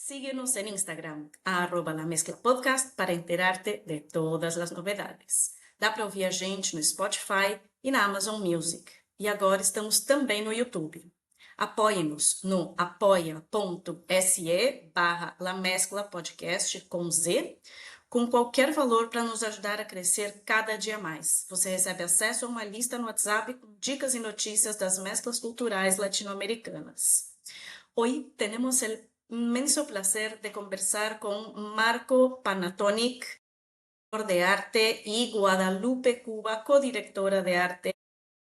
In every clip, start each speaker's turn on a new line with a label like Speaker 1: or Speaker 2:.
Speaker 1: Síguenos en Instagram, @lamesclapodcast, para enterarte de todas as novidades. Dá para ouvir a gente no Spotify e na Amazon Music. E agora estamos também no YouTube. Apoie-nos no apoia.se/lamesclapodcast com Z, com qualquer valor para nos ajudar a crescer cada dia mais. Você recebe acesso a uma lista no WhatsApp com dicas e notícias das mezclas culturais latino-americanas. Hoy tenemos el inmenso placer de conversar con Marco Panatonic, director de arte, y Guadalupe Cuba, codirectora de arte.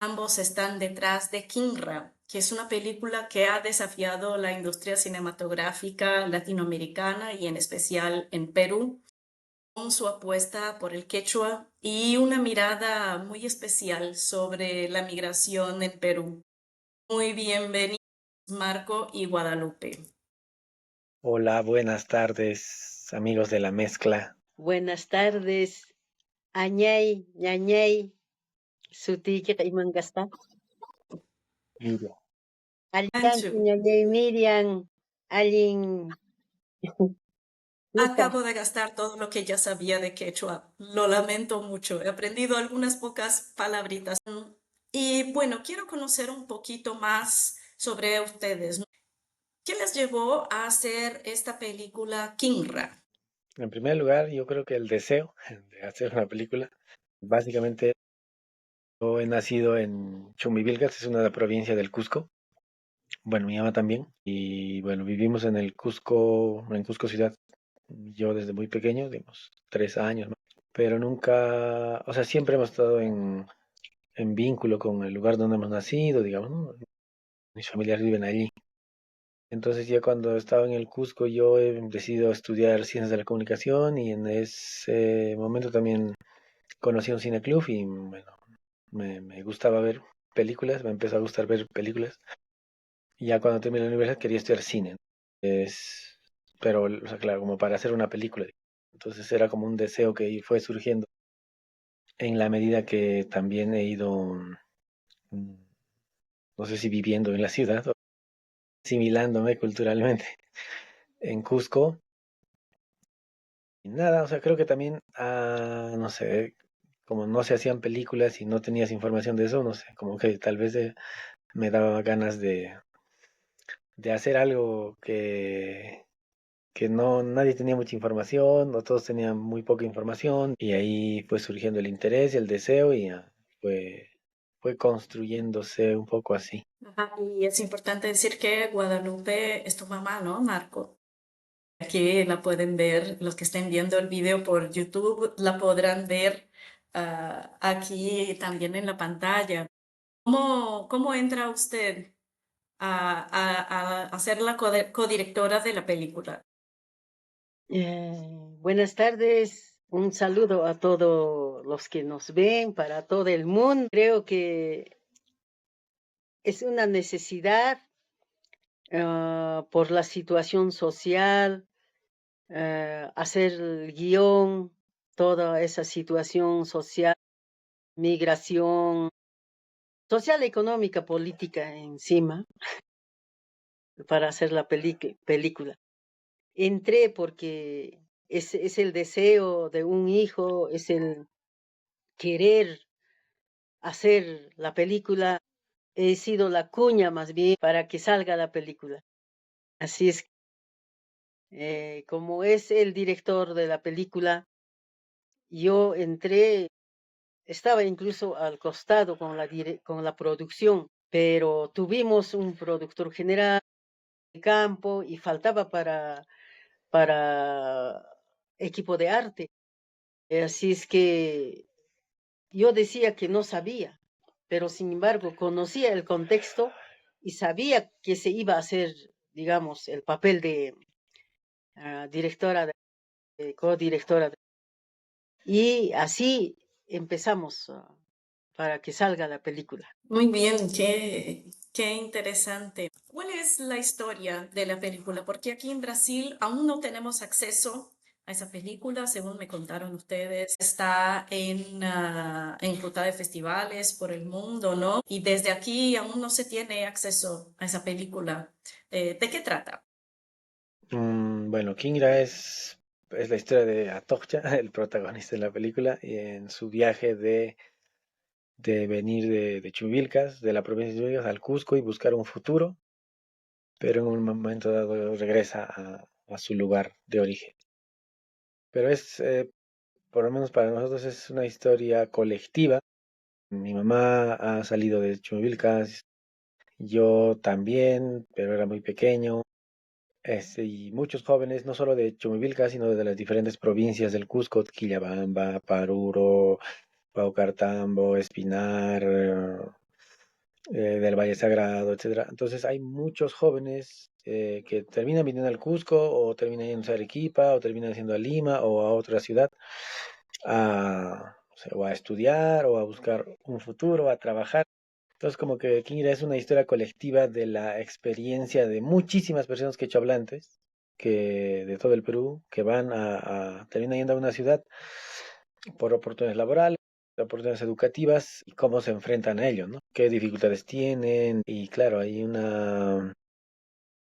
Speaker 1: Ambos están detrás de Kinra, que es una película que ha desafiado la industria cinematográfica latinoamericana y en especial en Perú, con su apuesta por el quechua y una mirada muy especial sobre la migración en Perú. Muy bienvenidos, Marco y Guadalupe.
Speaker 2: Hola, buenas tardes, amigos de la mezcla.
Speaker 3: Buenas tardes, Añay, Ñañay, Sutiki Imangasta,
Speaker 2: Miriam.
Speaker 3: Alian, Ñañay, Miriam, Alin.
Speaker 1: Acabo de gastar todo lo que ya sabía de quechua. Lo lamento mucho. He aprendido algunas pocas palabritas. Y bueno, quiero conocer un poquito más sobre ustedes. ¿Qué les llevó a hacer esta película Kinra?
Speaker 2: En primer lugar, yo creo que el deseo de hacer una película. Básicamente, yo he nacido en Chumivilcas, es una provincia del Cusco. Bueno, mi mamá también. Y bueno, vivimos en el Cusco, en Cusco ciudad. Yo desde muy pequeño, digamos, 3 años, ¿no? Pero nunca, o sea, siempre hemos estado en vínculo con el lugar donde hemos nacido, digamos, ¿no? Mis familiares viven allí. Entonces ya cuando estaba en el Cusco yo he decidido estudiar ciencias de la comunicación y en ese momento también conocí un cineclub y bueno, me gustaba ver películas, me empezó a gustar ver películas. Y ya cuando terminé la universidad quería estudiar cine. Es, pero, o sea, claro, como para hacer una película. Entonces era como un deseo que fue surgiendo en la medida que también he ido, mm, no sé si viviendo en la ciudad o asimilándome culturalmente en Cusco. Y nada, o sea, creo que también, no sé, como no se hacían películas y no tenías información de eso, no sé, como que tal vez me daba ganas de hacer algo que no, nadie tenía mucha información, o todos tenían muy poca información, y ahí fue surgiendo el interés y el deseo y fue, fue construyéndose un poco así.
Speaker 1: Ajá, y es importante decir que Guadalupe es tu mamá, ¿no, Marco? Aquí la pueden ver, los que estén viendo el video por YouTube, la podrán ver aquí también en la pantalla. ¿Cómo entra usted a ser la codirectora de la película?
Speaker 3: Buenas tardes, un saludo a todos los que nos ven, para todo el mundo. Creo que es una necesidad por la situación social, hacer el guión, toda esa situación social, migración, social, económica, política encima, para hacer la película. Entré porque es el deseo de un hijo, es el querer hacer la película. He sido la cuña más bien para que salga la película. Así es, como es el director de la película, yo entré, estaba incluso al costado con la producción, pero tuvimos un productor general de campo y faltaba para equipo de arte. Así es que yo decía que no sabía, pero sin embargo conocía el contexto y sabía que se iba a hacer, digamos, el papel de directora, codirectora. Y así empezamos para que salga la película.
Speaker 1: Muy bien, qué interesante. ¿Cuál es la historia de la película? Porque aquí en Brasil aún no tenemos acceso a esa película, según me contaron ustedes. Está en ruta de festivales por el mundo, ¿no? Y desde aquí aún no se tiene acceso a esa película. ¿De qué trata?
Speaker 2: Bueno, Kingra es la historia de Atocha, el protagonista de la película, y en su viaje de venir de Chuvilcas, de la provincia de Chuvilcas, al Cusco y buscar un futuro, pero en un momento dado regresa a su lugar de origen. Pero por lo menos para nosotros, es una historia colectiva. Mi mamá ha salido de Chuvilcas, yo también, pero era muy pequeño. Y muchos jóvenes, no solo de Chumivilca, sino de las diferentes provincias del Cusco, Quillabamba, Paruro, Paucartambo, Espinar, del Valle Sagrado, etcétera. Entonces hay muchos jóvenes que terminan viniendo al Cusco, o terminan yendo a Arequipa, o terminan yendo a Lima o a otra ciudad, o a estudiar, o a buscar un futuro, a trabajar. Entonces, como que Kingira es una historia colectiva de la experiencia de muchísimas personas quechohablantes de todo el Perú, que terminan yendo a una ciudad por oportunidades laborales, oportunidades educativas, y cómo se enfrentan a ello, ¿no? Qué dificultades tienen. Y claro,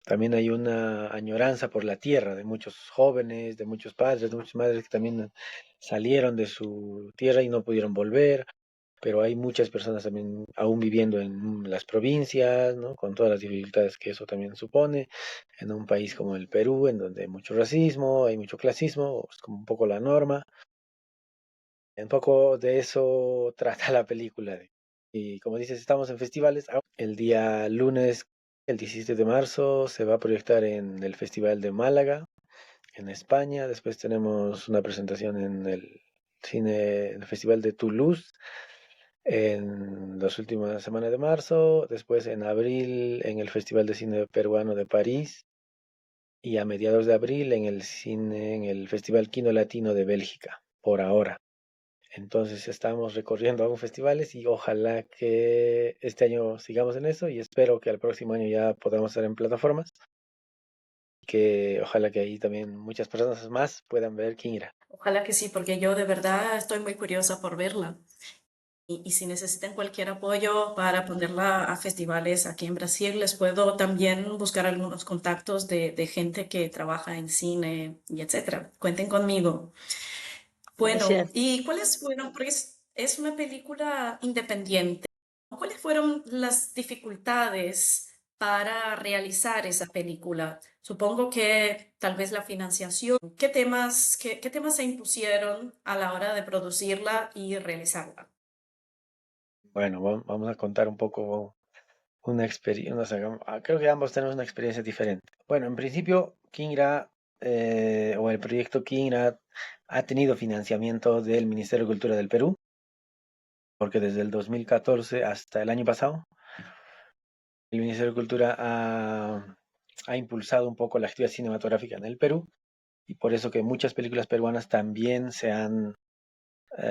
Speaker 2: también hay una añoranza por la tierra de muchos jóvenes, de muchos padres, de muchas madres que también salieron de su tierra y no pudieron volver, pero hay muchas personas también aún viviendo en las provincias, ¿no? Con todas las dificultades que eso también supone, en un país como el Perú, en donde hay mucho racismo, hay mucho clasismo, es como un poco la norma. Un poco de eso trata la película. Y como dices, estamos en festivales. El día lunes, el 17 de marzo, se va a proyectar en el Festival de Málaga, en España. Después tenemos una presentación en el Festival de Toulouse, en las últimas semanas de marzo, después en abril en el Festival de Cine Peruano de París, y a mediados de abril en el Festival Kino Latino de Bélgica, por ahora. Entonces estamos recorriendo algunos festivales y ojalá que este año sigamos en eso, y espero que el próximo año ya podamos estar en plataformas, y que ojalá que ahí también muchas personas más puedan ver Kingra.
Speaker 1: Ojalá que sí, porque yo de verdad estoy muy curiosa por verla. Y si necesitan cualquier apoyo para ponerla a festivales aquí en Brasil, les puedo también buscar algunos contactos de gente que trabaja en cine y etcétera. Cuenten conmigo. Bueno,
Speaker 3: Gracias.
Speaker 1: ¿y cuáles fueron? Porque es una película independiente. ¿Cuáles fueron las dificultades para realizar esa película? Supongo que tal vez la financiación. ¿Qué temas se impusieron a la hora de producirla y realizarla?
Speaker 2: Bueno, vamos a contar un poco una experiencia. Creo que ambos tenemos una experiencia diferente. Bueno, en principio, Kingra, o el proyecto Kingra, ha tenido financiamiento del Ministerio de Cultura del Perú, porque desde el 2014 hasta el año pasado, el Ministerio de Cultura ha impulsado un poco la actividad cinematográfica en el Perú, y por eso que muchas películas peruanas también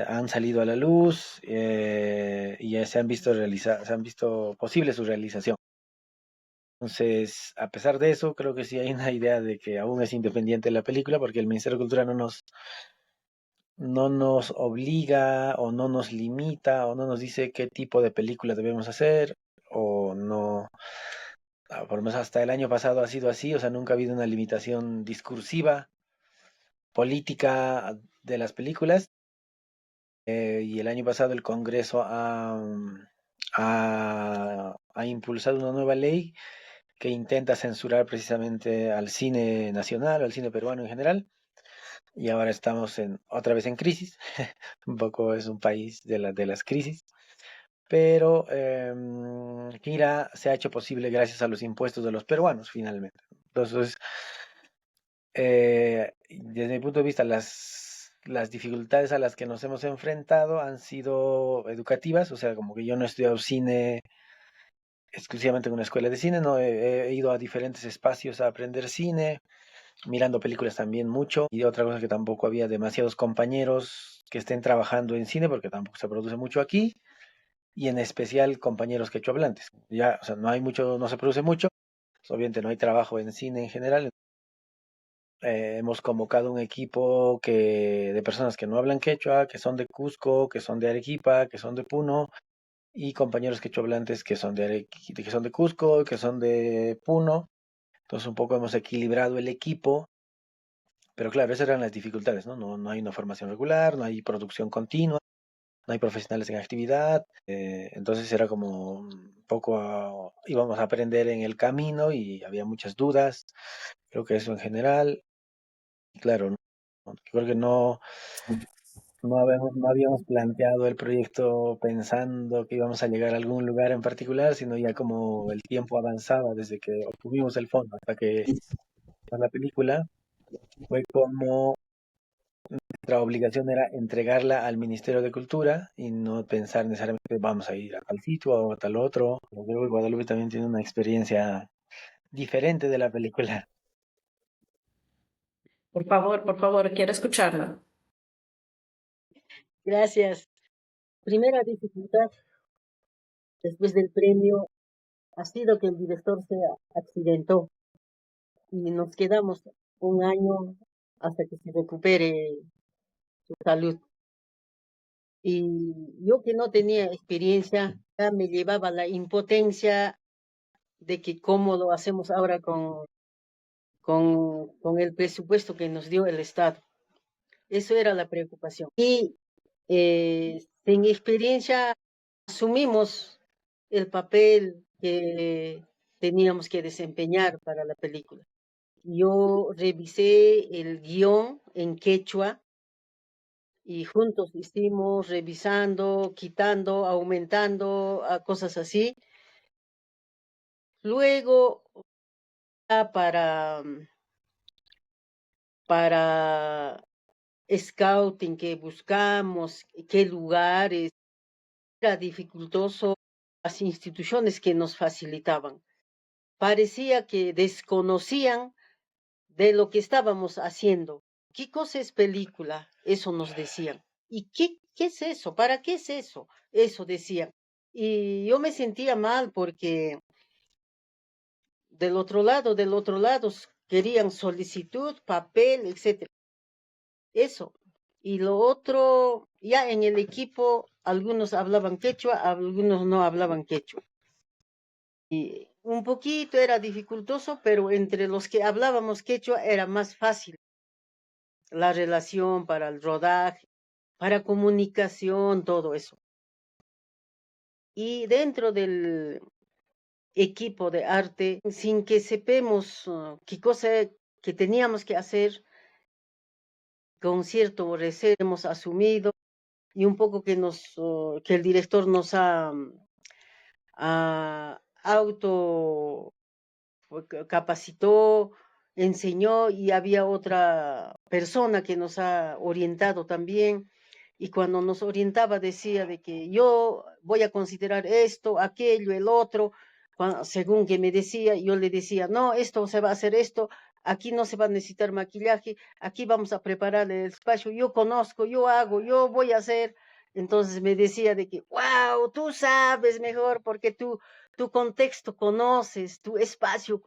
Speaker 2: han salido a la luz, y ya se han visto posible su realización. Entonces, a pesar de eso, creo que sí hay una idea de que aún es independiente la película, porque el Ministerio de Cultura no nos obliga, o no nos limita, o no nos dice qué tipo de película debemos hacer, o no. Por lo menos hasta el año pasado ha sido así, o sea, nunca ha habido una limitación discursiva, política de las películas. Y el año pasado el Congreso ha impulsado una nueva ley que intenta censurar precisamente al cine nacional, al cine peruano en general. Y ahora estamos otra vez en crisis. Un poco es un país de las crisis. Pero Kira se ha hecho posible gracias a los impuestos de los peruanos, finalmente. Entonces, desde mi punto de vista, las dificultades a las que nos hemos enfrentado han sido educativas. O sea, como que yo no he estudiado cine exclusivamente en una escuela de cine, no he ido a diferentes espacios a aprender cine, mirando películas también mucho. Y otra cosa, que tampoco había demasiados compañeros que estén trabajando en cine, porque tampoco se produce mucho aquí, y en especial compañeros quechohablantes. Ya, o sea, no hay mucho, no se produce mucho, pues obviamente no hay trabajo en cine en general. Hemos convocado un equipo de personas que no hablan quechua, que son de Cusco, que son de Arequipa, que son de Puno, y compañeros quechohablantes que son de Cusco, que son de Puno. Entonces un poco hemos equilibrado el equipo Pero claro, esas eran las dificultades, ¿no? No hay una formación regular, no hay producción continua, no hay profesionales en actividad, entonces era como un poco, íbamos a aprender en el camino y había muchas dudas, creo que eso en general, y claro, creo que no habíamos planteado el proyecto pensando que íbamos a llegar a algún lugar en particular, sino ya como el tiempo avanzaba desde que obtuvimos el fondo hasta que la película, fue como nuestra obligación era entregarla al Ministerio de Cultura y no pensar necesariamente vamos a ir a tal sitio o a tal otro. Yo creo que Guadalupe también tiene una experiencia diferente de la película.
Speaker 1: Por favor, quiero escucharla.
Speaker 3: Gracias. Primera dificultad después del premio ha sido que el director se accidentó y nos quedamos un año hasta que se recupere su salud. Y yo que no tenía experiencia, ya me llevaba la impotencia de que cómo lo hacemos ahora con el presupuesto que nos dio el Estado. Eso era la preocupación. Y sin experiencia asumimos el papel que teníamos que desempeñar para la película. Yo revisé el guión en quechua y juntos hicimos revisando, quitando, aumentando, cosas así. Luego, para scouting que buscamos, qué lugares, era dificultoso las instituciones que nos facilitaban. Parecía que desconocían de lo que estábamos haciendo. ¿Qué cosa es película? Eso nos decían. ¿Y qué es eso? ¿Para qué es eso? Eso decían. Y yo me sentía mal porque del otro lado querían solicitud, papel, etcétera. Eso. Y lo otro, ya en el equipo, algunos hablaban quechua, algunos no hablaban quechua. Y un poquito era dificultoso, pero entre los que hablábamos quechua era más fácil la relación para el rodaje, para comunicación, todo eso. Y dentro del equipo de arte, sin que sepamos qué cosa que teníamos que hacer, con cierto recelo hemos asumido y un poco que el director nos ha auto capacitó, enseñó y había otra persona que nos ha orientado también. Y cuando nos orientaba decía de que yo voy a considerar esto, aquello, el otro, según que me decía, yo le decía, no, esto se va a hacer esto, aquí no se va a necesitar maquillaje, aquí vamos a preparar el espacio, yo conozco, yo hago, yo voy a hacer. Entonces me decía de que, wow, tú sabes mejor porque tu contexto conoces, tu espacio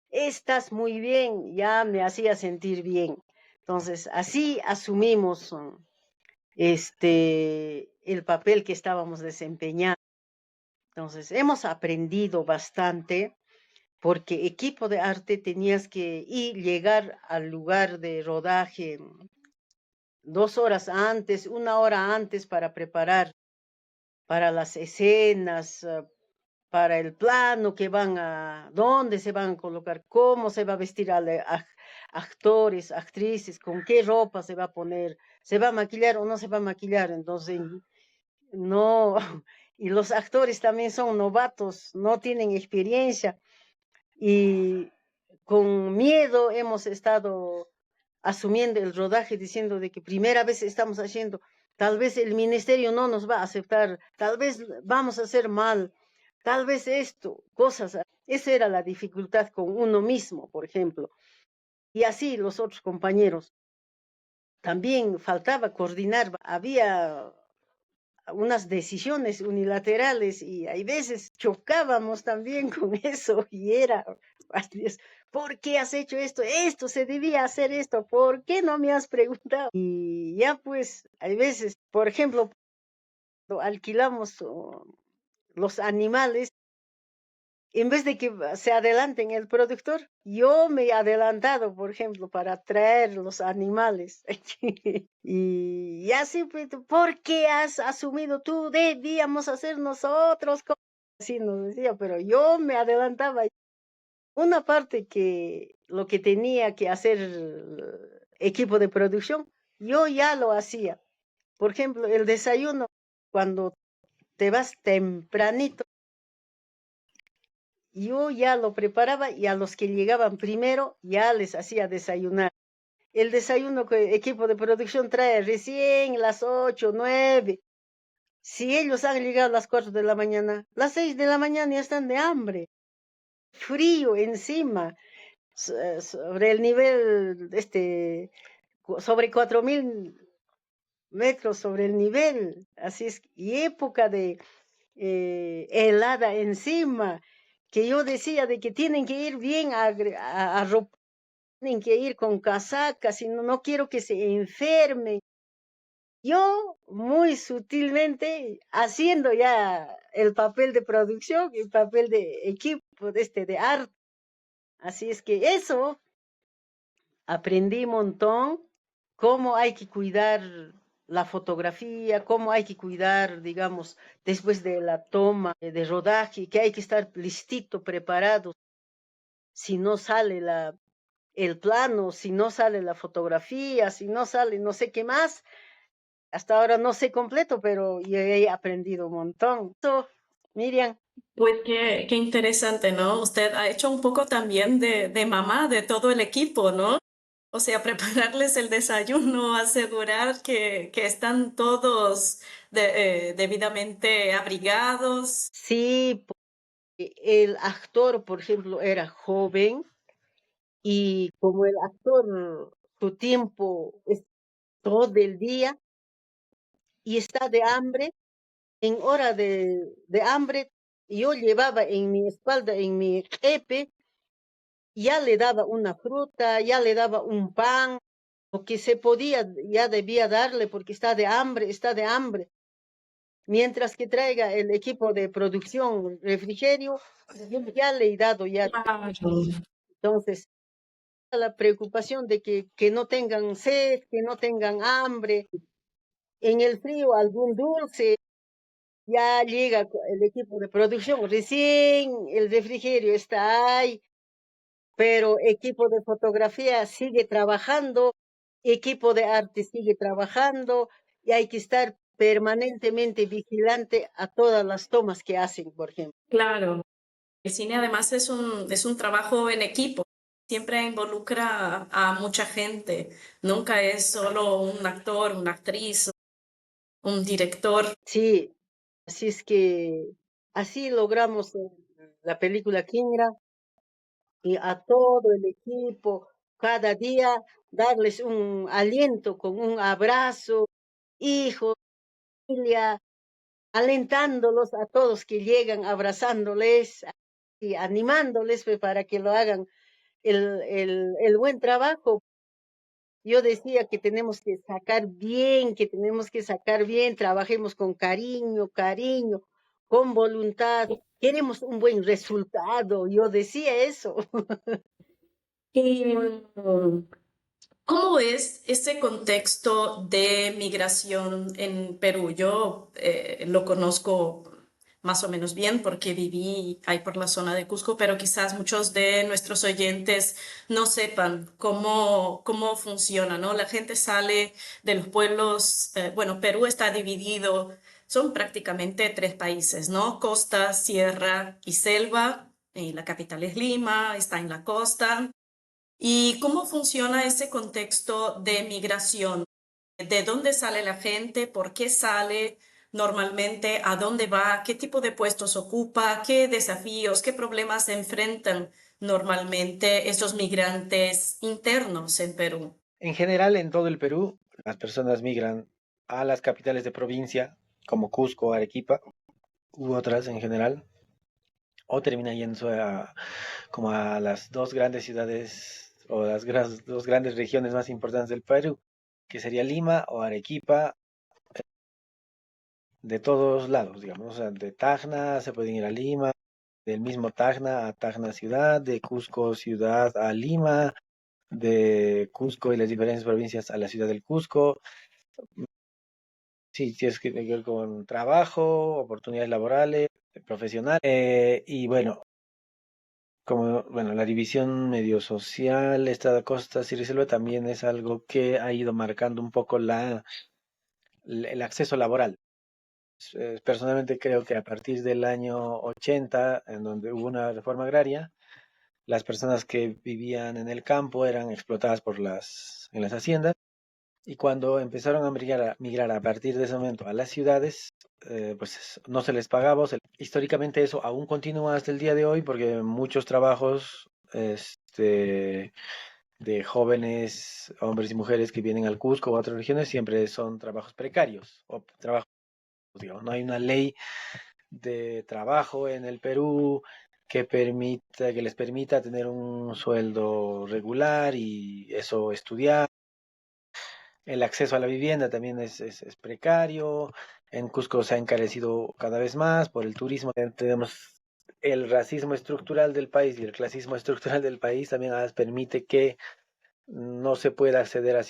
Speaker 3: estás muy bien, ya me hacía sentir bien. Entonces, así asumimos el papel que estábamos desempeñando. Entonces, hemos aprendido bastante porque equipo de arte tenías que ir, llegar al lugar de rodaje 2 horas antes, 1 hora antes para preparar para las escenas, para el plano que dónde se van a colocar, cómo se va a vestir actores, actrices, con qué ropa se va a poner, se va a maquillar o no se va a maquillar. Entonces, no, y los actores también son novatos, no tienen experiencia y con miedo hemos estado asumiendo el rodaje diciendo de que primera vez estamos haciendo, tal vez el ministerio no nos va a aceptar, tal vez vamos a hacer mal, tal vez esto, cosas. Esa era la dificultad con uno mismo, por ejemplo. Y así los otros compañeros. También faltaba coordinar, había unas decisiones unilaterales y hay veces chocábamos también con eso y era, ¿por qué has hecho esto? Esto se debía hacer esto, ¿por qué no me has preguntado? Y ya pues, hay veces, por ejemplo, alquilamos los animales, en vez de que se adelanten el productor, yo me he adelantado, por ejemplo, para traer los animales. Y así, pues, ¿por qué has asumido tú? Debíamos hacer nosotros. Así nos decía, pero yo me adelantaba. Una parte que lo que tenía que hacer el equipo de producción, yo ya lo hacía. Por ejemplo, el desayuno, cuando te vas tempranito, yo ya lo preparaba y a los que llegaban primero ya les hacía desayunar. El desayuno que el equipo de producción trae recién las 8, 9. Si ellos han llegado a las 4 de la mañana, las 6 de la mañana ya están de hambre. Frío encima, sobre el nivel, sobre 4000 metros sobre el nivel. Así es, y época de helada encima, que yo decía de que tienen que ir bien arropados, tienen que ir con casacas, y no quiero que se enfermen. Yo muy sutilmente haciendo ya el papel de producción, el papel de equipo, de arte. Así es que eso aprendí un montón, cómo hay que cuidar la fotografía, cómo hay que cuidar, digamos, después de la toma de rodaje, que hay que estar listito, preparado. Si no sale el plano, si no sale la fotografía, si no sale no sé qué más. Hasta ahora no sé completo, pero yo he aprendido un montón. Eso, Miriam.
Speaker 1: Pues qué interesante, ¿no? Usted ha hecho un poco también de mamá de todo el equipo, ¿no? O sea, prepararles el desayuno, asegurar que están todos debidamente abrigados.
Speaker 3: Sí, el actor, por ejemplo, era joven y como el actor, su tiempo es todo el día y está de hambre, en hora de hambre, yo llevaba en mi espalda, en mi jepe, ya le daba una fruta, ya le daba un pan, lo que se podía, ya debía darle porque está de hambre, está de hambre. Mientras que traiga el equipo de producción refrigerio, yo ya le he dado ya.
Speaker 1: Claro.
Speaker 3: Entonces, la preocupación de que no tengan sed, que no tengan hambre. En el frío, algún dulce, ya llega el equipo de producción, recién el refrigerio está ahí, pero equipo de fotografía sigue trabajando, equipo de arte sigue trabajando, y hay que estar permanentemente vigilante a todas las tomas que hacen, por ejemplo.
Speaker 1: Claro. El cine además es un trabajo en equipo. Siempre involucra a mucha gente. Nunca es solo un actor, una actriz, un director.
Speaker 3: Sí, así es que así logramos en la película Kingra y a todo el equipo cada día darles un aliento con un abrazo, hijos, familia, alentándolos a todos que llegan, abrazándoles y animándoles pues, para que lo hagan el buen trabajo. Yo decía que tenemos que sacar bien, que tenemos que sacar bien, trabajemos con cariño, cariño, con voluntad, queremos un buen resultado. Yo decía eso.
Speaker 1: Y, ¿cómo es ese contexto de migración en Perú? Yo lo conozco más o menos bien porque viví ahí por la zona de Cusco, pero quizás muchos de nuestros oyentes no sepan cómo funciona, ¿no? La gente sale de los pueblos, bueno, Perú está dividido, son prácticamente tres países, ¿no? Costa, sierra y selva. Y la capital es Lima, está en la costa. ¿Y cómo funciona ese contexto de migración? ¿De dónde sale la gente? ¿Por qué sale normalmente? ¿A dónde va? ¿Qué tipo de puestos ocupa? ¿Qué desafíos, qué problemas se enfrentan normalmente estos migrantes internos en Perú?
Speaker 2: En general, en todo el Perú, las personas migran a las capitales de provincia, como Cusco, Arequipa, u otras en general, o terminan yendo como a las dos grandes ciudades o las dos grandes regiones más importantes del Perú, que sería Lima o Arequipa, de todos lados, digamos, o sea, de Tacna se pueden ir a Lima, del mismo Tacna a Tacna ciudad, de Cusco ciudad a Lima, de Cusco y las diferentes provincias a la ciudad del Cusco. Sí, tienes que ver con trabajo, oportunidades laborales, profesionales. Y bueno, como bueno, la división medio social, esta costa sierra también es algo que ha ido marcando un poco el acceso laboral. Personalmente creo que a partir del año 80, en donde hubo una reforma agraria, las personas que vivían en el campo eran explotadas en las haciendas, y cuando empezaron a migrar a partir de ese momento a las ciudades, pues no se les pagaba. Históricamente eso aún continúa hasta el día de hoy, porque muchos trabajos de jóvenes, hombres y mujeres que vienen al Cusco o a otras regiones, siempre son trabajos precarios o trabajos, digamos, no hay una ley de trabajo en el Perú que les permita tener un sueldo regular y eso estudiar. El acceso a la vivienda también es precario. En Cusco se ha encarecido cada vez más por el turismo. Tenemos el racismo estructural del país y el clasismo estructural del país también permite que no se pueda acceder a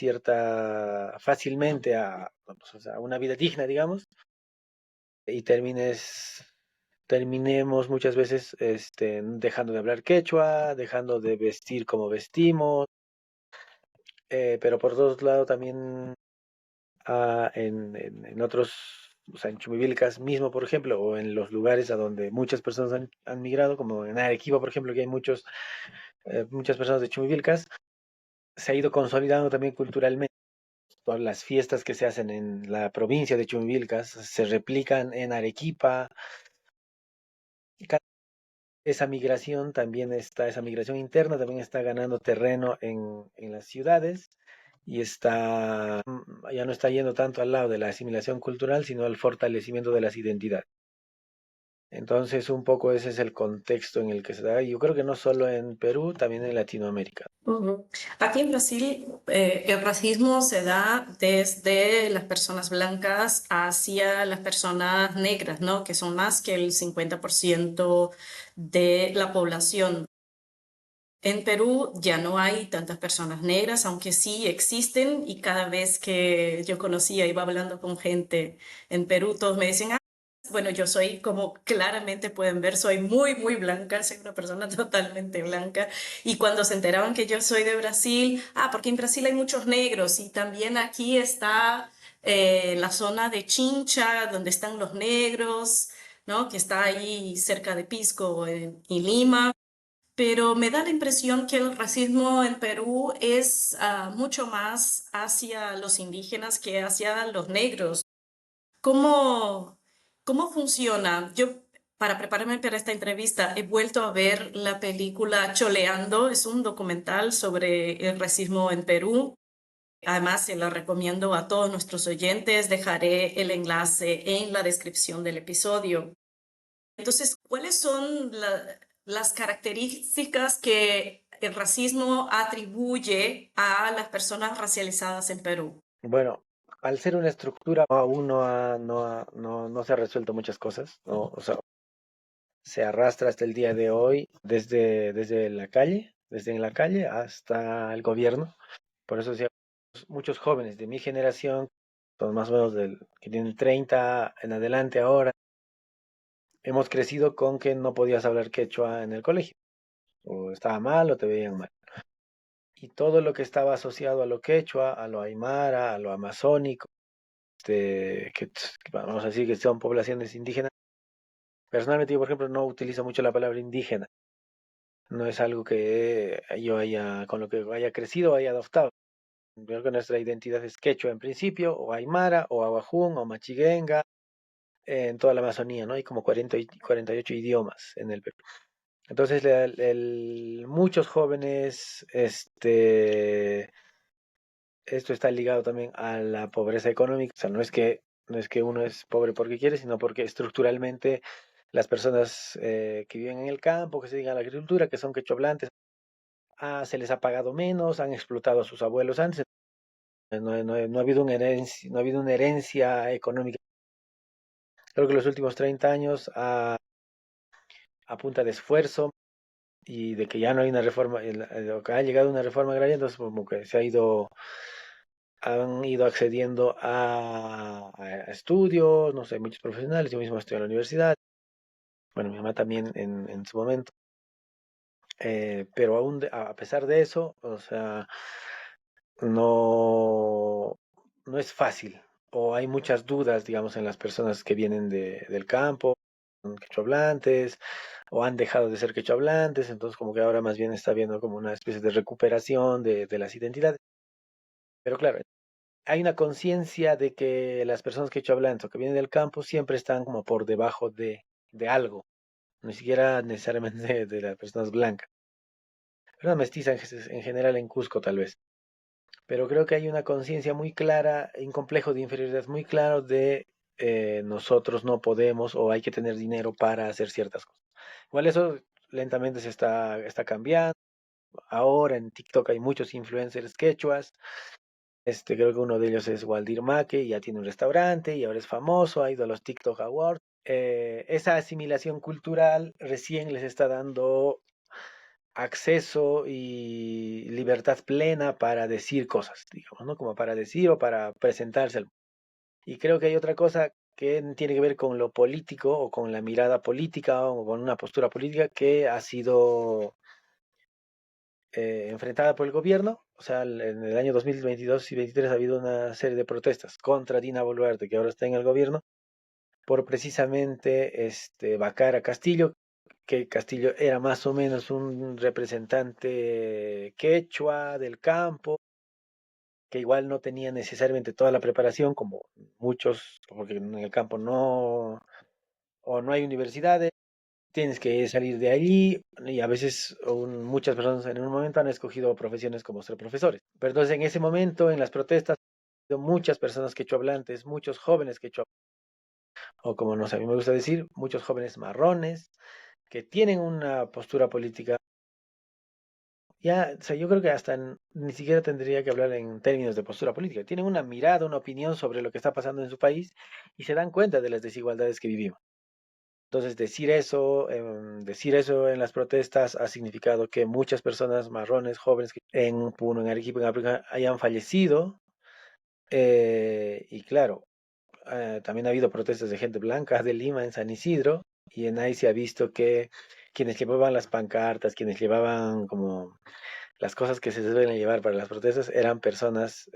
Speaker 2: fácilmente pues, o sea, a una vida digna, digamos, y terminemos muchas veces dejando de hablar quechua, dejando de vestir como vestimos, pero por otro lado también en otros, o sea, en Chumivilcas mismo, por ejemplo, o en los lugares a donde muchas personas han migrado, como en Arequipa, por ejemplo, que hay muchas personas de Chumivilcas, se ha ido consolidando también culturalmente. Todas las fiestas que se hacen en la provincia de Chumivilcas se replican en Arequipa. Esa migración también esa migración interna también está ganando terreno en las ciudades, y ya no está yendo tanto al lado de la asimilación cultural, sino al fortalecimiento de las identidades. Entonces, un poco ese es el contexto en el que se da. Y yo creo que no solo en Perú, también en Latinoamérica.
Speaker 1: Ujú. Aquí en Brasil, el racismo se da desde las personas blancas hacia las personas negras, ¿no? Que son más que el 50% de la población. En Perú ya no hay tantas personas negras, aunque sí existen, y cada vez que yo conocía, iba hablando con gente en Perú, todos me decían, bueno, yo soy, como claramente pueden ver, soy muy, muy blanca, soy una persona totalmente blanca. Y cuando se enteraban que yo soy de Brasil, porque en Brasil hay muchos negros y también aquí está la zona de Chincha, donde están los negros, ¿no? Que está ahí cerca de Pisco y Lima. Pero me da la impresión que el racismo en Perú es mucho más hacia los indígenas que hacia los negros. ¿Cómo, cómo funciona? Yo, para prepararme para esta entrevista, he vuelto a ver la película Choleando. Es un documental sobre el racismo en Perú. Además, se lo recomiendo a todos nuestros oyentes. Dejaré el enlace en la descripción del episodio. Entonces, ¿cuáles son las características que el racismo atribuye a las personas racializadas en Perú?
Speaker 2: Bueno, al ser una estructura, aún no se ha resuelto muchas cosas, ¿no? O sea, se arrastra hasta el día de hoy, desde la calle, desde en la calle hasta el gobierno. Por eso decía, muchos jóvenes de mi generación, son más o menos que tienen 30 en adelante ahora, hemos crecido con que no podías hablar quechua en el colegio, o estaba mal o te veían mal. Y todo lo que estaba asociado a lo quechua, a lo aymara, a lo amazónico, que vamos a decir que son poblaciones indígenas. Personalmente, yo, por ejemplo, no utilizo mucho la palabra indígena. No es algo que con lo que haya crecido o haya adoptado. Creo que nuestra identidad es quechua en principio, o aymara, o abajún, o machiguenga, en toda la Amazonía, ¿no? Hay como 48 idiomas en el Perú. Entonces, muchos jóvenes, esto está ligado también a la pobreza económica. O sea, no es que uno es pobre porque quiere, sino porque estructuralmente las personas que viven en el campo, que se dedican a la agricultura, que son quechohablantes, se les ha pagado menos, han explotado a sus abuelos antes. No ha habido una herencia económica. Creo que los últimos 30 años a punta de esfuerzo y de que ya no hay una reforma, que ha llegado una reforma agraria, entonces como que han ido accediendo a estudios, no sé, muchos profesionales, yo mismo estoy en la universidad, bueno, mi mamá también en su momento, pero aún a pesar de eso, o sea, no, no es fácil, o hay muchas dudas, digamos, en las personas que vienen del campo, son quechohablantes, o han dejado de ser quechohablantes, entonces como que ahora más bien está viendo como una especie de recuperación de las identidades. Pero claro, hay una conciencia de que las personas quechohablantes o que vienen del campo siempre están como por debajo de algo, ni siquiera necesariamente de las personas blancas. Pero mestiza en general en Cusco tal vez. Pero creo que hay una conciencia muy clara, un complejo de inferioridad muy claro de nosotros no podemos o hay que tener dinero para hacer ciertas cosas. Igual eso lentamente está cambiando. Ahora en TikTok hay muchos influencers quechuas. Creo que uno de ellos es Waldir Maque, y ya tiene un restaurante y ahora es famoso, ha ido a los TikTok Awards. Esa asimilación cultural recién les está dando acceso y libertad plena para decir cosas, digamos, ¿no? Como para decir o para presentarse. Y creo que hay otra cosa que tiene que ver con lo político o con la mirada política o con una postura política que ha sido enfrentada por el gobierno. O sea, en el año 2022 y 2023 ha habido una serie de protestas contra Dina Boluarte, que ahora está en el gobierno, por precisamente vacar a Castillo, que Castillo era más o menos un representante quechua del campo, que igual no tenía necesariamente toda la preparación, como muchos, porque en el campo o no hay universidades, tienes que salir de allí, y a veces muchas personas en un momento han escogido profesiones como ser profesores. Pero entonces en ese momento, en las protestas, ha habido muchas personas quechohablantes, muchos jóvenes quechua, o como no sé, a mí me gusta decir, muchos jóvenes marrones, que tienen una postura política. Ya, o sea, yo creo que hasta ni siquiera tendría que hablar en términos de postura política. Tienen una mirada, una opinión sobre lo que está pasando en su país y se dan cuenta de las desigualdades que vivimos. Entonces, decir eso en las protestas ha significado que muchas personas marrones, jóvenes, que en Puno, en Arequipa, en África, hayan fallecido. Y claro, también ha habido protestas de gente blanca de Lima, en San Isidro, y en ahí se ha visto que quienes llevaban las pancartas, quienes llevaban como las cosas que se suelen llevar para las protestas eran personas,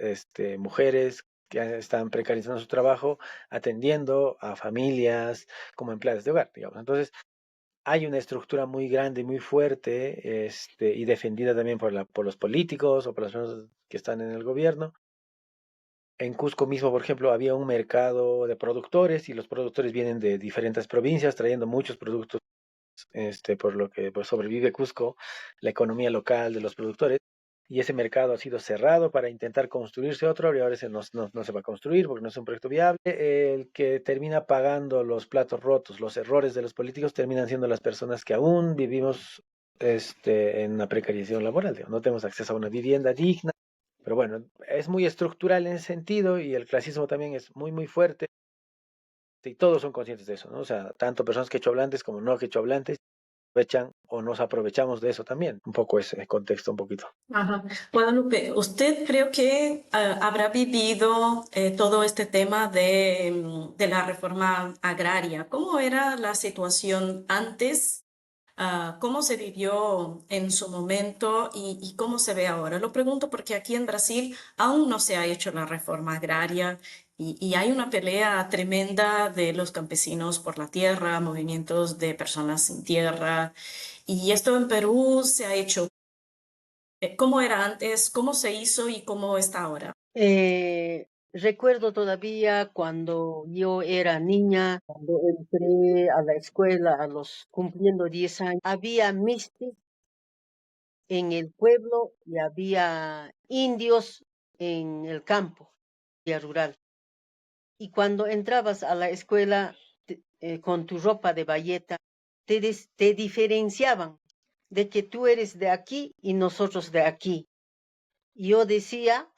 Speaker 2: mujeres que están precarizando su trabajo, atendiendo a familias como empleadas de hogar, digamos. Entonces, hay una estructura muy grande, muy fuerte, y defendida también por los políticos o por las personas que están en el gobierno. En Cusco mismo, por ejemplo, había un mercado de productores y los productores vienen de diferentes provincias trayendo muchos productos, por lo que pues, sobrevive Cusco, la economía local de los productores. Y ese mercado ha sido cerrado para intentar construirse otro, y ahora no se va a construir porque no es un proyecto viable. El que termina pagando los platos rotos, los errores de los políticos, terminan siendo las personas que aún vivimos en una precarización laboral, digamos. No tenemos acceso a una vivienda digna, pero bueno, es muy estructural en ese sentido y el clasismo también es muy, muy fuerte y todos son conscientes de eso, ¿no? O sea, tanto personas quechohablantes como no quechohablantes aprovechan o nos aprovechamos de eso también. Un poco ese contexto, un poquito.
Speaker 1: Ajá. Guadalupe, usted creo que habrá vivido todo este tema de la reforma agraria. ¿Cómo era la situación antes? ¿Cómo se vivió en su momento y cómo se ve ahora? Lo pregunto porque aquí en Brasil aún no se ha hecho la reforma agraria y hay una pelea tremenda de los campesinos por la tierra, movimientos de personas sin tierra. Y esto en Perú se ha hecho. ¿Cómo era antes? ¿Cómo se hizo y cómo está ahora?
Speaker 3: Recuerdo todavía cuando yo era niña, cuando entré a la escuela cumpliendo 10 años, había mistis en el pueblo y había indios en el campo, y rural. Y cuando entrabas a la escuela con tu ropa de bayeta, te diferenciaban de que tú eres de aquí y nosotros de aquí. Y yo decía,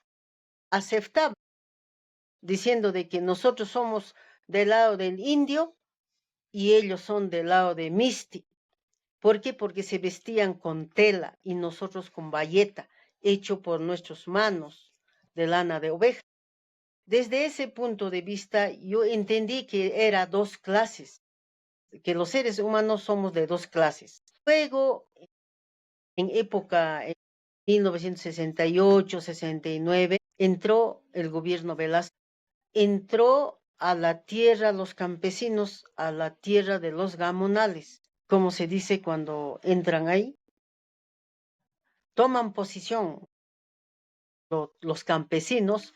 Speaker 3: aceptaba, diciendo de que nosotros somos del lado del indio y ellos son del lado de Misti. ¿Por qué? Porque se vestían con tela y nosotros con bayeta, hecho por nuestras manos de lana de oveja. Desde ese punto de vista, yo entendí que era dos clases, que los seres humanos somos de dos clases. Luego, en época, en 1968, 69, entró el gobierno Velasco, entró a la tierra, los campesinos, a la tierra de los gamonales, como se dice cuando entran ahí, toman posición los campesinos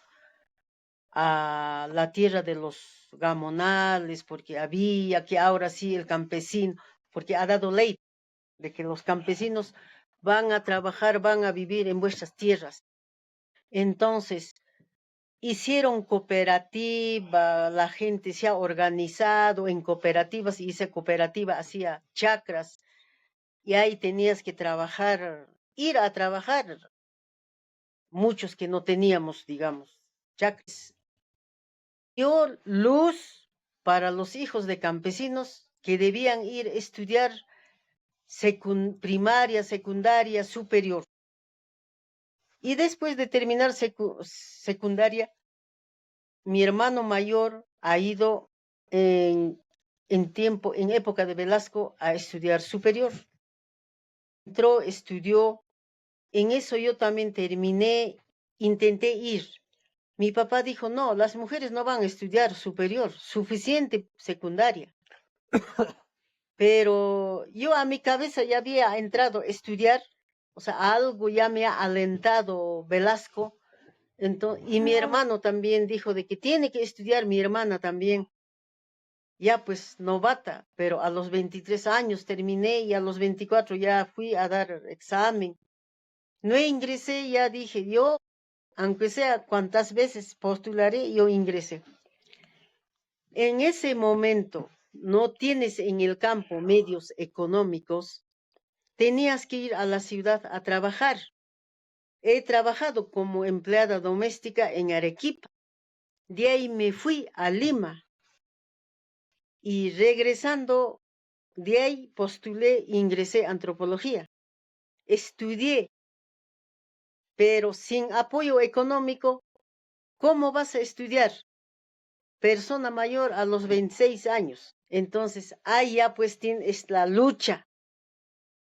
Speaker 3: a la tierra de los gamonales, porque había que ahora sí el campesino, porque ha dado ley de que los campesinos van a trabajar, van a vivir en vuestras tierras. Entonces, hicieron cooperativa, la gente se ha organizado en cooperativas y esa cooperativa hacía chacras y ahí tenías que trabajar, ir a trabajar, muchos que no teníamos, digamos, chacras. Dio luz para los hijos de campesinos que debían ir a estudiar primaria, secundaria, superior. Y después de terminar secundaria, mi hermano mayor ha ido en época de Velasco, a estudiar superior. Entró, estudió, en eso yo también terminé, intenté ir. Mi papá dijo, no, las mujeres no van a estudiar superior, suficiente secundaria. Pero yo a mi cabeza ya había entrado a estudiar, o sea, algo ya me ha alentado Velasco. Entonces, y mi hermano también dijo de que tiene que estudiar, mi hermana también. Ya pues novata, pero a los 23 años terminé y a los 24 ya fui a dar examen. No ingresé, ya dije yo, aunque sea cuantas veces postularé, yo ingresé. En ese momento no tienes en el campo medios económicos, tenías que ir a la ciudad a trabajar. He trabajado como empleada doméstica en Arequipa. De ahí me fui a Lima. Y regresando, de ahí postulé, ingresé a antropología. Estudié, pero sin apoyo económico, ¿cómo vas a estudiar? Persona mayor a los 26 años. Entonces, ahí ya pues tienes la lucha.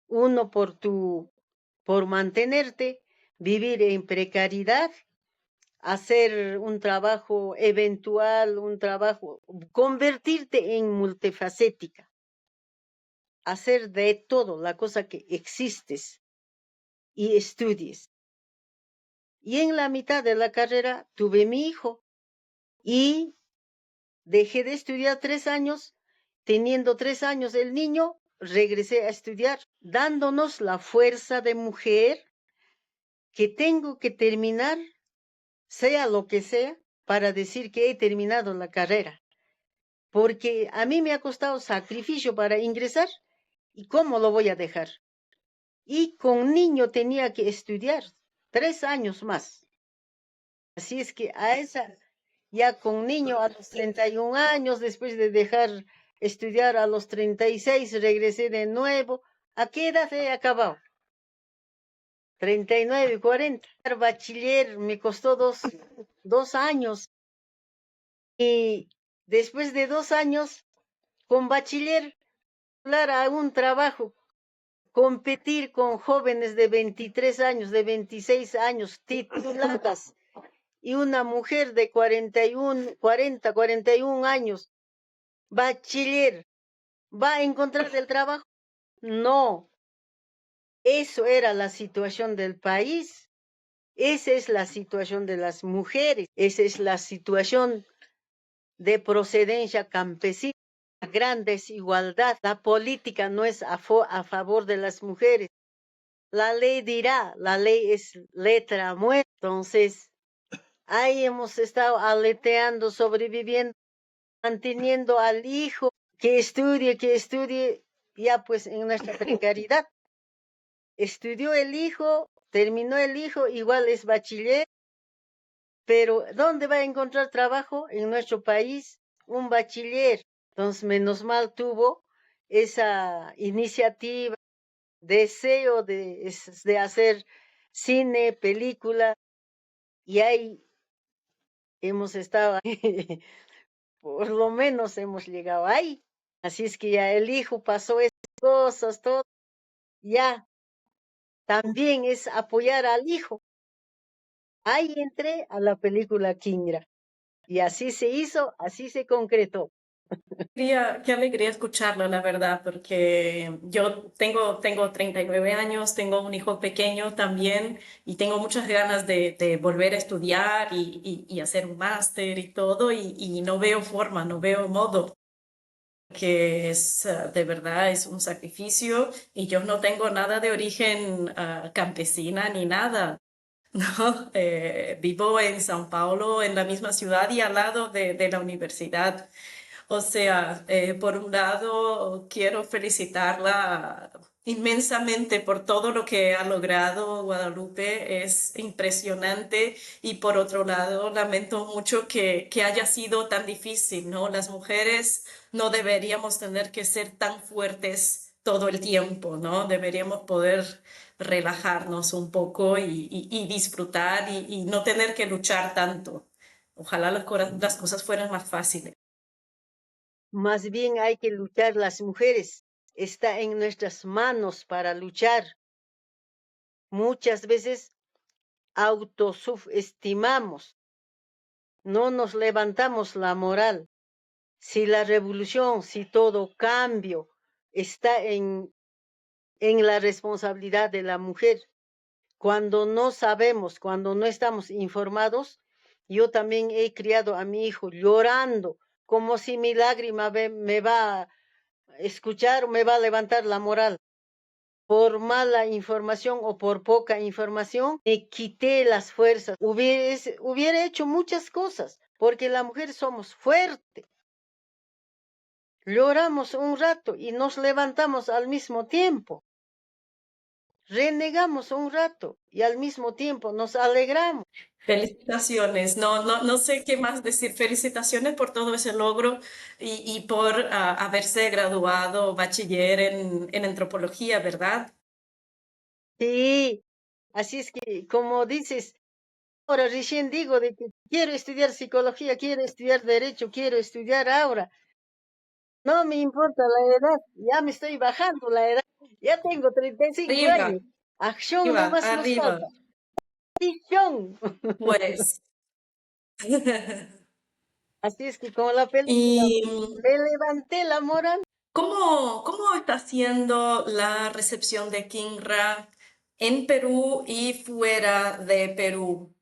Speaker 3: Uno por mantenerte, vivir en precariedad, hacer un trabajo eventual, un trabajo, convertirte en multifacética, hacer de todo la cosa que existes y estudies. Y en la mitad de la carrera tuve mi hijo y dejé de estudiar 3 años. Teniendo 3 años el niño, regresé a estudiar, dándonos la fuerza de mujer que tengo que terminar, sea lo que sea, para decir que he terminado la carrera. Porque a mí me ha costado sacrificio para ingresar, ¿y cómo lo voy a dejar? Y con niño tenía que estudiar 3 años más. Así es que ya con niño a los 31 años, después de dejar estudiar a los 36, regresé de nuevo. ¿A qué edad he acabado? 39, 40. El bachiller me costó 2 años. Y después de 2 años, con bachiller, a un trabajo, competir con jóvenes de 23 años, de 26 años, tituladas, y una mujer de 41 años, bachiller, ¿va a encontrar el trabajo? No. Eso era la situación del país. Esa es la situación de las mujeres. Esa es la situación de procedencia campesina. La gran desigualdad. La política no es a favor de las mujeres. La ley dirá, la ley es letra muerta. Entonces, ahí hemos estado aleteando, sobreviviendo, manteniendo al hijo que estudie, ya pues en nuestra precariedad. Estudió el hijo, terminó el hijo, igual es bachiller, pero ¿dónde va a encontrar trabajo? En nuestro país, un bachiller. Entonces, menos mal tuvo esa iniciativa deseo de hacer cine, película, y ahí hemos estado, por lo menos hemos llegado ahí. Así es que ya el hijo pasó esas cosas, todo, ya también es apoyar al hijo. Ahí entré a la película Kingra. Y así se hizo, así se concretó.
Speaker 1: Qué alegría escucharlo, la verdad, porque yo tengo 39 años, tengo un hijo pequeño también y tengo muchas ganas de volver a estudiar y hacer un máster y todo y no veo forma, no veo modo, que es de verdad es un sacrificio y yo no tengo nada de origen campesina ni nada. No, vivo en São Paulo, en la misma ciudad y al lado de la universidad. O sea, por un lado, quiero felicitarla inmensamente por todo lo que ha logrado Guadalupe, es impresionante. Y por otro lado, lamento mucho que haya sido tan difícil, ¿no? Las mujeres no deberíamos tener que ser tan fuertes todo el tiempo, ¿no? Deberíamos poder relajarnos un poco y disfrutar y no tener que luchar tanto. Ojalá las cosas fueran más fáciles.
Speaker 3: Más bien hay que luchar las mujeres. Está en nuestras manos para luchar. Muchas veces autosubestimamos, no nos levantamos la moral. Si la revolución, si todo cambio está en la responsabilidad de la mujer, cuando no sabemos, cuando no estamos informados, yo también he criado a mi hijo llorando, como si mi lágrima me va a escuchar, me va a levantar la moral. Por mala información o por poca información, me quité las fuerzas. Hubiera hecho muchas cosas, porque la mujer somos fuertes. Lloramos un rato y nos levantamos al mismo tiempo. Renegamos un rato y al mismo tiempo nos alegramos.
Speaker 1: Felicitaciones, no sé qué más decir. Felicitaciones por todo ese logro y por haberse graduado bachiller en antropología, ¿verdad?
Speaker 3: Sí, así es que, como dices, ahora recién digo de que quiero estudiar psicología, quiero estudiar derecho, quiero estudiar ahora. No me importa la edad, ya me estoy bajando la edad, ya tengo 35
Speaker 1: Arriba,
Speaker 3: años. Acción
Speaker 1: arriba,
Speaker 3: nomás nos
Speaker 1: arriba.
Speaker 3: falta. Acción.
Speaker 1: Pues.
Speaker 3: Así es que como la película,
Speaker 1: ¿Y
Speaker 3: me levanté la moral.
Speaker 1: cómo está siendo la recepción de Kinra en Perú y fuera de Perú?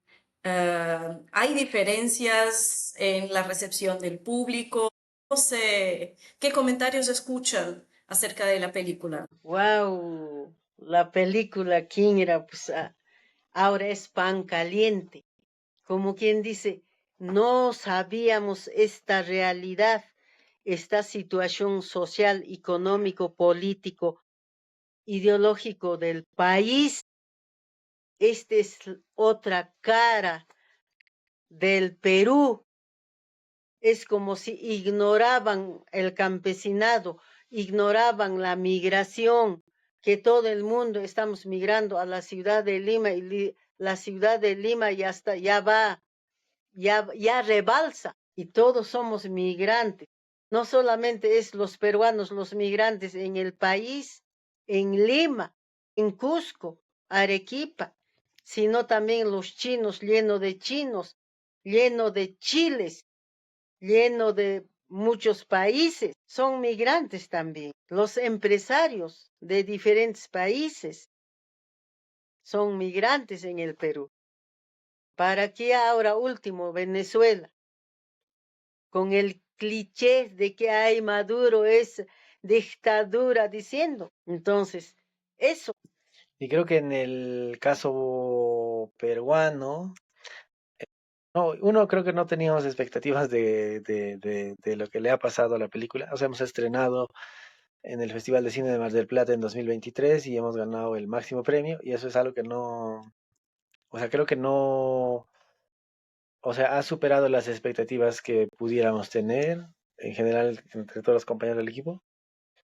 Speaker 1: ¿Hay diferencias en la recepción del público? No sé, ¿qué comentarios escuchan acerca de la película?
Speaker 3: Wow, la película Kingra, pues ahora es pan caliente. Como quien dice, no sabíamos esta realidad, esta situación social, económico, político, ideológico del país. Esta es otra cara del Perú. Es como si ignoraban el campesinado, ignoraban la migración, que todo el mundo estamos migrando a la ciudad de Lima y la ciudad de Lima ya rebalsa y todos somos migrantes. No solamente es los peruanos los migrantes en el país, en Lima, en Cusco, Arequipa, sino también los chinos, lleno de chinos, lleno de chiles, lleno de muchos países, son migrantes también. Los empresarios de diferentes países son migrantes en el Perú. ¿Para qué ahora último Venezuela? Con el cliché de que hay Maduro es dictadura diciendo. Entonces, eso.
Speaker 2: Y creo que en el caso peruano, no, uno creo que no teníamos expectativas de lo que le ha pasado a la película. O sea, hemos estrenado en el Festival de Cine de Mar del Plata en 2023 y hemos ganado el máximo premio y eso es algo que no, o sea, creo que no, o sea, ha superado las expectativas que pudiéramos tener en general entre todos los compañeros del equipo.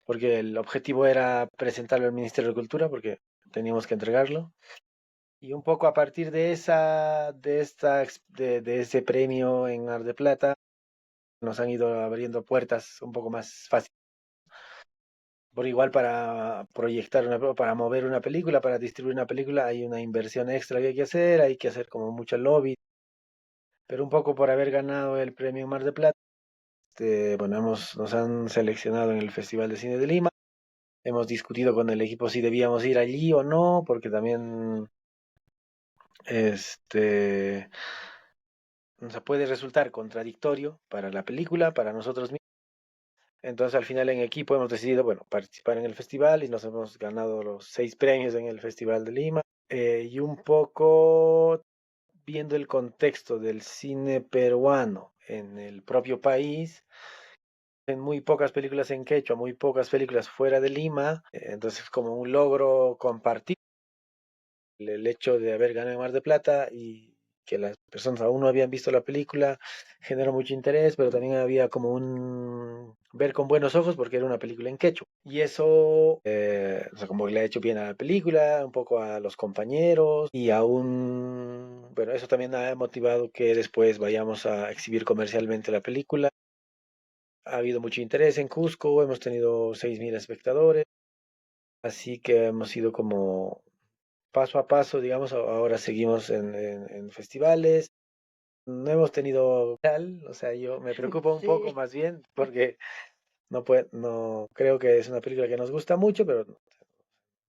Speaker 2: porque el objetivo era presentarlo al Ministerio de Cultura, porque teníamos que entregarlo. Y un poco a partir de de ese premio en Mar de Plata, nos han ido abriendo puertas un poco más fácil. Por igual para proyectar para mover una película, para distribuir una película, hay una inversión extra que hay que hacer como mucho lobby. Pero un poco por haber ganado el premio en Mar de Plata, bueno, nos han seleccionado en el Festival de Cine de Lima. Hemos discutido con el equipo si debíamos ir allí o no, porque también este, o sea, puede resultar contradictorio para la película, para nosotros mismos. Entonces al final en equipo hemos decidido, bueno, participar en el festival y nos hemos ganado los 6 premios en el Festival de Lima. Y un poco viendo el contexto del cine peruano en el propio país, en muy pocas películas en quechua, muy pocas películas fuera de Lima, entonces como un logro compartir el hecho de haber ganado Mar de Plata y que las personas aún no habían visto la película generó mucho interés, pero también había como un ver con buenos ojos porque era una película en quechua. Y eso, o sea, como le ha hecho bien a la película, un poco a los compañeros y aún, bueno, eso también ha motivado que después vayamos a exhibir comercialmente la película. Ha habido mucho interés en Cusco, hemos tenido 6.000 espectadores, así que hemos ido como paso a paso, digamos, ahora seguimos en festivales. No hemos tenido tal, o sea, yo me preocupa un poco
Speaker 3: Sí,
Speaker 2: más bien porque no creo que es una película que nos gusta mucho, pero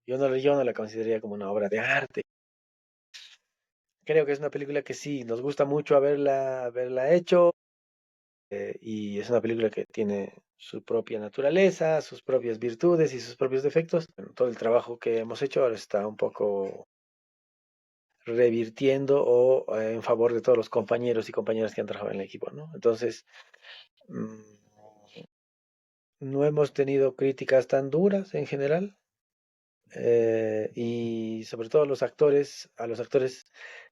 Speaker 2: yo no la consideraría como una obra de arte. Creo que es una película que sí, nos gusta mucho haberla hecho, y es una película que tiene su propia naturaleza, sus propias virtudes y sus propios defectos. Bueno, todo el trabajo que hemos hecho ahora está un poco revirtiendo o en favor de todos los compañeros y compañeras que han trabajado en el equipo, ¿no? Entonces, mm, no hemos tenido críticas tan duras en general, y sobre todo a los actores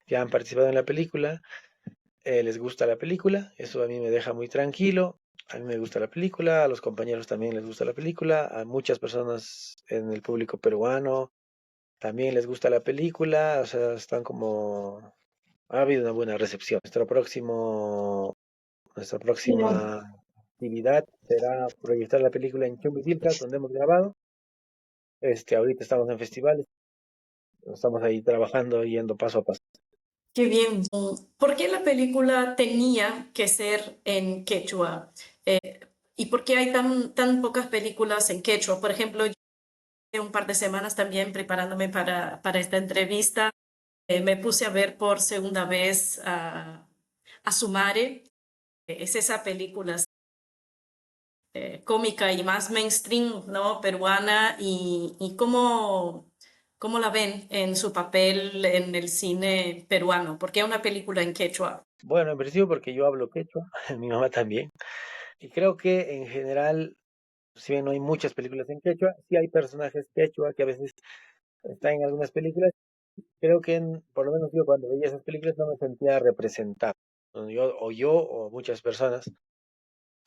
Speaker 2: que han participado en la película, les gusta la película, eso a mí me deja muy tranquilo. A mí me gusta la película, a los compañeros también les gusta la película, a muchas personas en el público peruano también les gusta la película, o sea, están como... Ha habido una buena recepción. Nuestra próxima actividad será proyectar la película en Chumbivilcas, donde hemos grabado. Ahorita estamos en festivales, estamos ahí trabajando, yendo paso a paso.
Speaker 1: Qué bien. ¿Por qué la película tenía que ser en quechua? ¿Y por qué hay tan pocas películas en quechua? Por ejemplo, yo hace un par de semanas también preparándome para esta entrevista, me puse a ver por segunda vez a Sumare. Es esa película cómica y más mainstream, ¿no? Peruana. Y cómo la ven en su papel en el cine peruano, porque es una película en quechua.
Speaker 2: Bueno, en principio porque yo hablo quechua, mi mamá también. Y creo que en general, si bien no hay muchas películas en quechua, sí hay personajes quechua que a veces están en algunas películas. Creo que por lo menos yo cuando veía esas películas no me sentía representado. ¿No? O muchas personas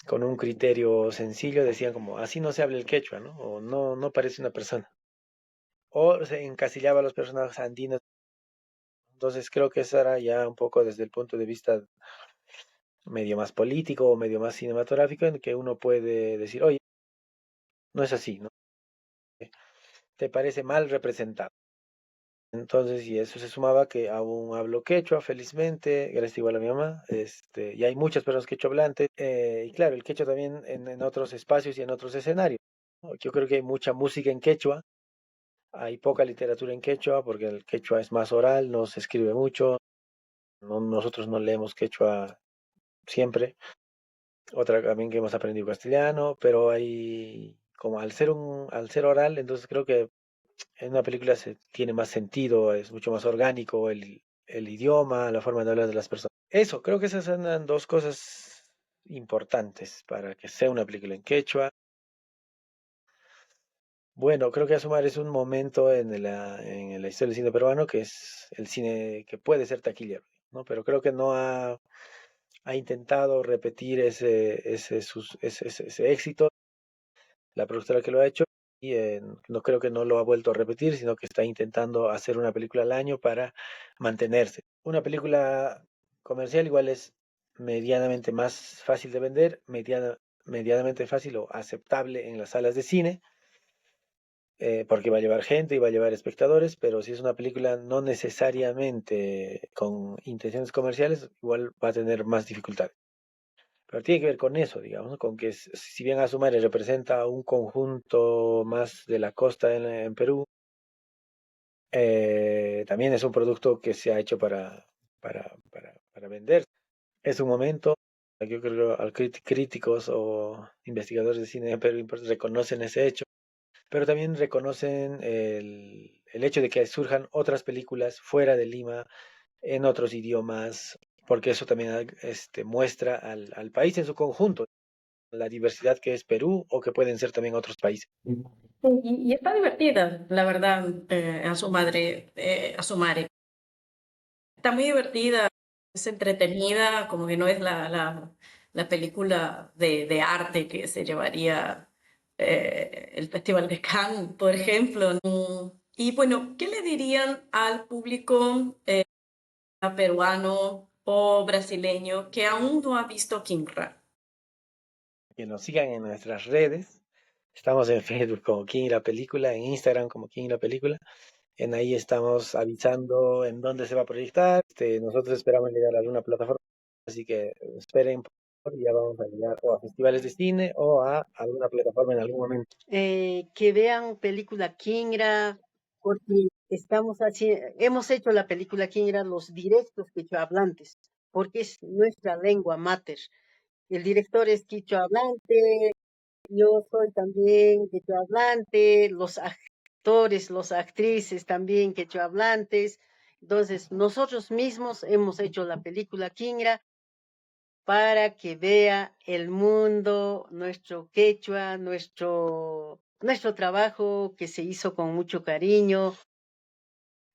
Speaker 2: con un criterio sencillo decían como, así no se habla el quechua, ¿no? O no parece una persona. O se encasillaba a los personajes andinos. Entonces creo que eso era ya un poco desde el punto de vista medio más político o medio más cinematográfico en que uno puede decir, oye, no es así, ¿no? Te parece mal representado. Entonces, y eso se sumaba que aún hablo quechua, felizmente, gracias igual a mi mamá, y hay muchas personas quechua hablantes, y claro, el quechua también en otros espacios y en otros escenarios, ¿no? Yo creo que hay mucha música en quechua, hay poca literatura en quechua, porque el quechua es más oral, no se escribe mucho, nosotros no leemos quechua siempre. Otra también que hemos aprendido castellano, pero hay, como al ser oral, entonces creo que en una película se tiene más sentido, es mucho más orgánico el idioma, la forma de hablar de las personas. Eso, creo que esas son las dos cosas importantes para que sea una película en quechua. Bueno, creo que Asumar es un momento en la historia del cine peruano que es el cine que puede ser taquillero, ¿no? Pero creo que no ha intentado repetir ese éxito. la productora que lo ha hecho, y no creo que no lo ha vuelto a repetir, sino que está intentando hacer una película al año para mantenerse. Una película comercial igual es medianamente más fácil de vender, medianamente fácil o aceptable en las salas de cine, porque va a llevar gente y va a llevar espectadores, pero si es una película no necesariamente con intenciones comerciales, igual va a tener más dificultades. Pero tiene que ver con eso, digamos, ¿no? Con que si bien Azumare representa un conjunto más de la costa en Perú, también es un producto que se ha hecho para vender. Es un momento, yo creo, críticos o investigadores de cine en Perú reconocen ese hecho, pero también reconocen el hecho de que surjan otras películas fuera de Lima, en otros idiomas, porque eso también muestra al país en su conjunto, la diversidad que es Perú o que pueden ser también otros países.
Speaker 1: Y está divertida, la verdad, a su madre. Está muy divertida, es entretenida, como que no es la película de arte que se llevaría el Festival de Cannes, por ejemplo. Y bueno, ¿qué le dirían al público peruano o brasileño que aún no ha visto Kinra?
Speaker 2: Que nos sigan en nuestras redes. Estamos en Facebook como King y la Película, en Instagram como King y la Película. En ahí estamos avisando en dónde se va a proyectar. Nosotros esperamos llegar a alguna plataforma, así que esperen, y ya vamos a llegar o a festivales de cine o a alguna plataforma en algún momento.
Speaker 3: Que vean película Kingra, porque hemos hecho la película Kingra los directos quechohablantes, porque es nuestra lengua mater. El director es quechohablante, yo soy también quechohablante, los actores, los actrices también quechohablantes. Entonces, nosotros mismos hemos hecho la película Kingra para que vea el mundo, nuestro quechua, nuestro trabajo que se hizo con mucho cariño.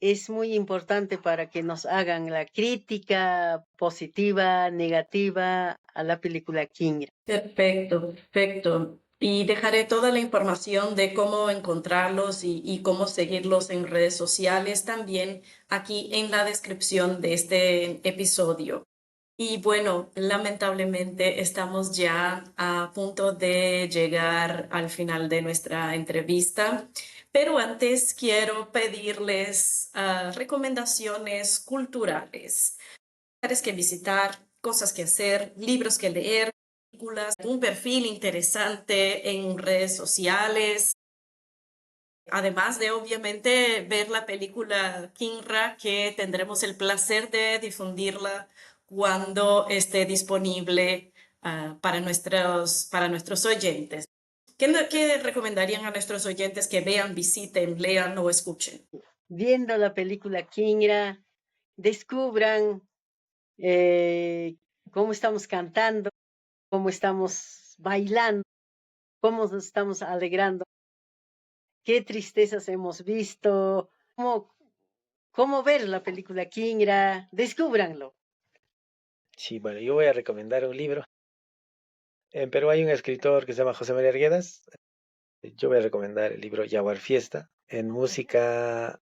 Speaker 3: Es muy importante para que nos hagan la crítica positiva, negativa a la película Kingra.
Speaker 1: Perfecto, perfecto. Y dejaré toda la información de cómo encontrarlos y cómo seguirlos en redes sociales también aquí en la descripción de este episodio. Y bueno, lamentablemente estamos ya a punto de llegar al final de nuestra entrevista, pero antes quiero pedirles recomendaciones culturales, lugares que visitar, cosas que hacer, libros que leer, películas, un perfil interesante en redes sociales. Además de, obviamente, ver la película Kinra, que tendremos el placer de difundirla cuando esté disponible para nuestros oyentes. ¿Qué recomendarían a nuestros oyentes que vean, visiten, lean o escuchen?
Speaker 3: Viendo la película Kingra, descubran cómo estamos cantando, cómo estamos bailando, cómo nos estamos alegrando, qué tristezas hemos visto, cómo ver la película Kingra, descúbranlo.
Speaker 2: Sí, bueno, yo voy a recomendar un libro. En Perú hay un escritor que se llama José María Arguedas. Yo voy a recomendar el libro Yaguar Fiesta. En música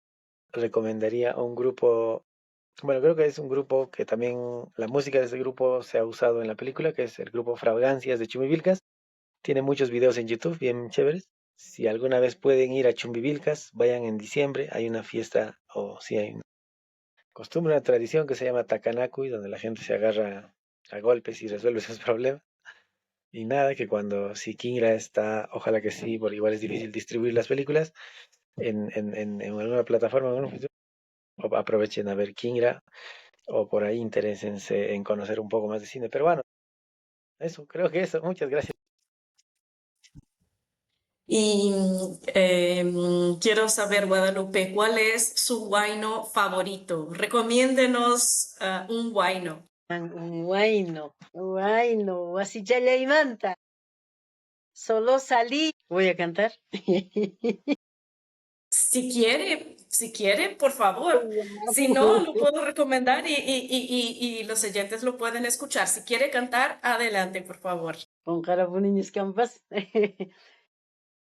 Speaker 2: recomendaría un grupo, bueno, creo que es un grupo que también la música de ese grupo se ha usado en la película, que es el grupo Fragancias de Chumbivilcas. Tiene muchos videos en YouTube bien chéveres. Si alguna vez pueden ir a Chumbivilcas, vayan en diciembre. Hay una fiesta, o si hay una costumbre, una tradición que se llama Takanakuy, donde la gente se agarra a golpes y resuelve sus problemas. Y nada, que cuando si Kingra está, ojalá que sí, porque igual es difícil distribuir las películas en alguna plataforma, bueno, pues, o aprovechen a ver Kingra o por ahí interésense en conocer un poco más de cine peruano. Eso, creo que eso. Muchas gracias.
Speaker 1: Y quiero saber, Guadalupe, ¿cuál es su huayno favorito? Recomiéndenos un huayno.
Speaker 3: Un guayno, así ya le manta. Solo salí. Voy a cantar.
Speaker 1: Si quiere, por favor. Si no, lo puedo recomendar y los oyentes lo pueden escuchar. Si quiere cantar, adelante, por favor.
Speaker 3: Con Carabuniños Campas.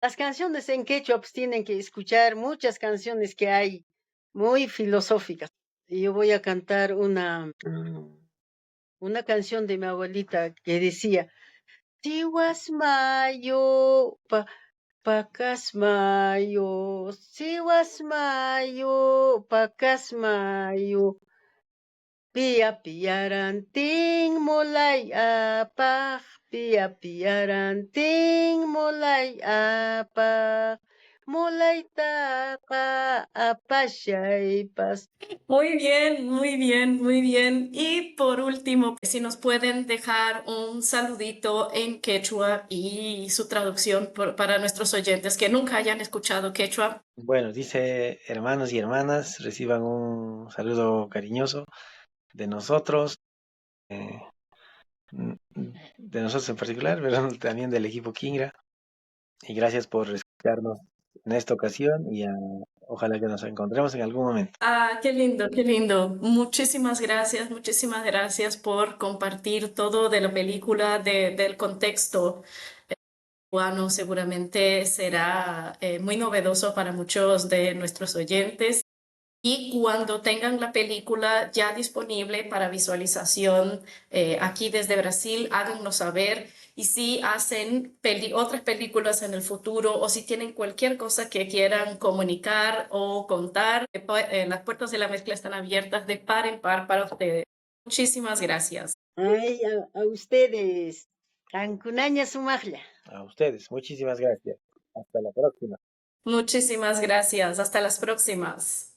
Speaker 3: Las canciones en quechua pues tienen que escuchar muchas canciones que hay muy filosóficas. Y yo voy a cantar una canción de mi abuelita que decía, Sihuasmayo, Pacasmayo, Sihuasmayo, Pacasmayo, Pia piaranting mulay apak, Pia piaranting mulay apak, mulay tapa apashaypas.
Speaker 1: Muy bien, muy bien, muy bien. Y por último, si nos pueden dejar un saludito en quechua y su traducción para nuestros oyentes que nunca hayan escuchado quechua.
Speaker 2: Bueno, dice hermanos y hermanas, reciban un saludo cariñoso de nosotros, eh, de nosotros en particular, pero también del equipo Kingra. Y gracias por escucharnos en esta ocasión y ojalá que nos encontremos en algún momento.
Speaker 1: Ah, qué lindo, qué lindo. Muchísimas gracias por compartir todo de la película, del contexto cubano. Seguramente será muy novedoso para muchos de nuestros oyentes. Y cuando tengan la película ya disponible para visualización aquí desde Brasil, háganos saber. Y si hacen otras películas en el futuro o si tienen cualquier cosa que quieran comunicar o contar, las puertas de la mezcla están abiertas de par en par para ustedes. Muchísimas gracias.
Speaker 3: Ay, a ustedes, Cancunaña Sumaglia.
Speaker 2: A ustedes, muchísimas gracias. Hasta la próxima.
Speaker 1: Muchísimas gracias. Hasta las próximas.